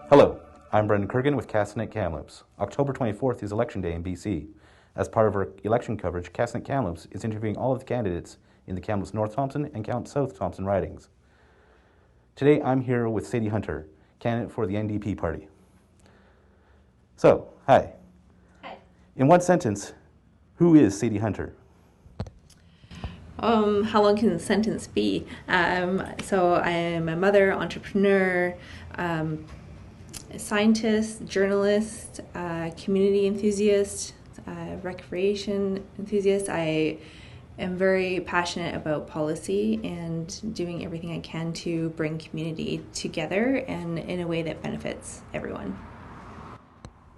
Hello, I'm Brendan Kurgan with Castanet Kamloops. October 24th is Election Day in BC. As part of our election coverage, Castanet Kamloops is interviewing all of the candidates in the Kamloops North Thompson and Kamloops South Thompson ridings. Today I'm here with Sadie Hunter, candidate for the NDP party. So, hi. Hi. In one sentence, who is Sadie Hunter? How long can the sentence be? So I am a mother, entrepreneur, scientist, journalist, community enthusiast, recreation enthusiast. I am very passionate about policy and doing everything I can to bring community together and in a way that benefits everyone.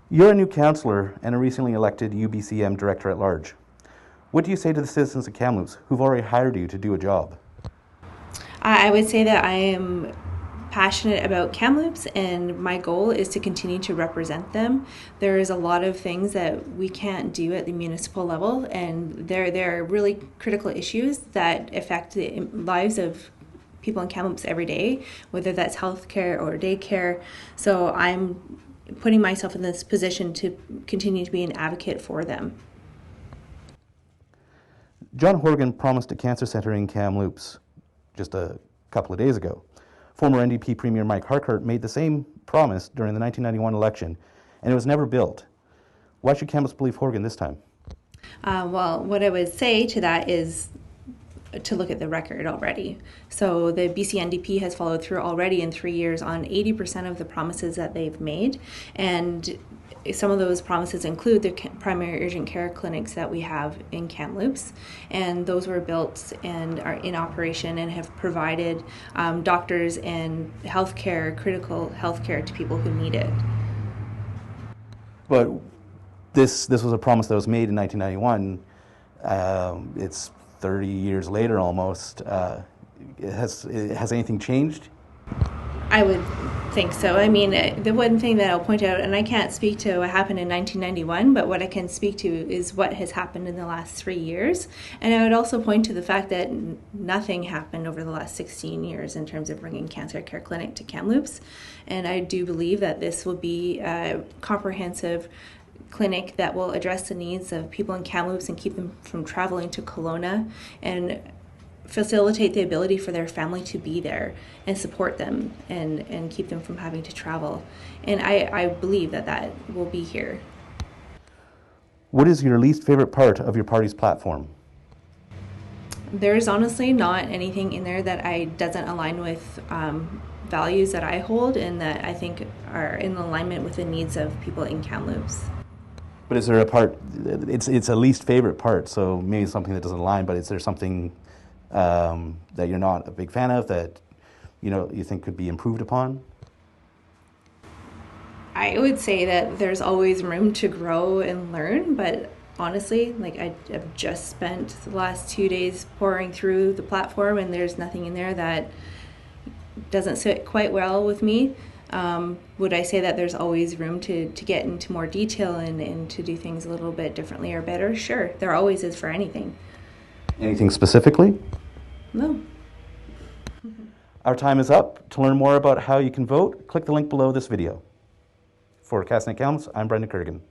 You're a new councillor and a recently elected UBCM Director at Large. What do you say to the citizens of Kamloops who've already hired you to do a job? I would say that I am passionate about Kamloops, and my goal is to continue to represent them. There is a lot of things that we can't do at the municipal level, and there are really critical issues that affect the lives of people in Kamloops every day, whether that's healthcare or daycare. So I'm putting myself in this position to continue to be an advocate for them. John Horgan promised a cancer centre in Kamloops just a couple of days ago. Former NDP Premier Mike Harcourt made the same promise during the 1991 election, and it was never built. Why should Kamloops believe Horgan this time? Well, what I would say to that is to look at the record already. So the BC NDP has followed through already in 3 years on 80% of the promises that they've made, and some of those promises include the primary urgent care clinics that we have in Kamloops, and those were built and are in operation and have provided doctors and healthcare, critical healthcare to people who need it. But this was a promise that was made in 1991. It's 30 years later almost. Has anything changed? I would think so. I mean, the one thing that I'll point out, and I can't speak to what happened in 1991, but what I can speak to is what has happened in the last 3 years. And I would also point to the fact that nothing happened over the last 16 years in terms of bringing cancer care clinic to Kamloops. And I do believe that this will be a comprehensive clinic that will address the needs of people in Kamloops and keep them from traveling to Kelowna, and facilitate the ability for their family to be there and support them and keep them from having to travel. And I believe that will be here. What is your least favorite part of your party's platform? There's honestly not anything in there that doesn't align with values that I hold and that I think are in alignment with the needs of people in Kamloops. But is there a part, it's a least favorite part, so maybe something that doesn't align, but is there something that you're not a big fan of that you think could be improved upon? I would say that there's always room to grow and learn, but honestly, I've just spent the last 2 days pouring through the platform, and there's nothing in there that doesn't sit quite well with me. Would I say that there's always room to get into more detail and to do things a little bit differently or better? Sure, there always is for anything. Anything specifically? No. Our time is up. To learn more about how you can vote, click the link below this video. For Castanet Kamloops, I'm Brendan Kurgan.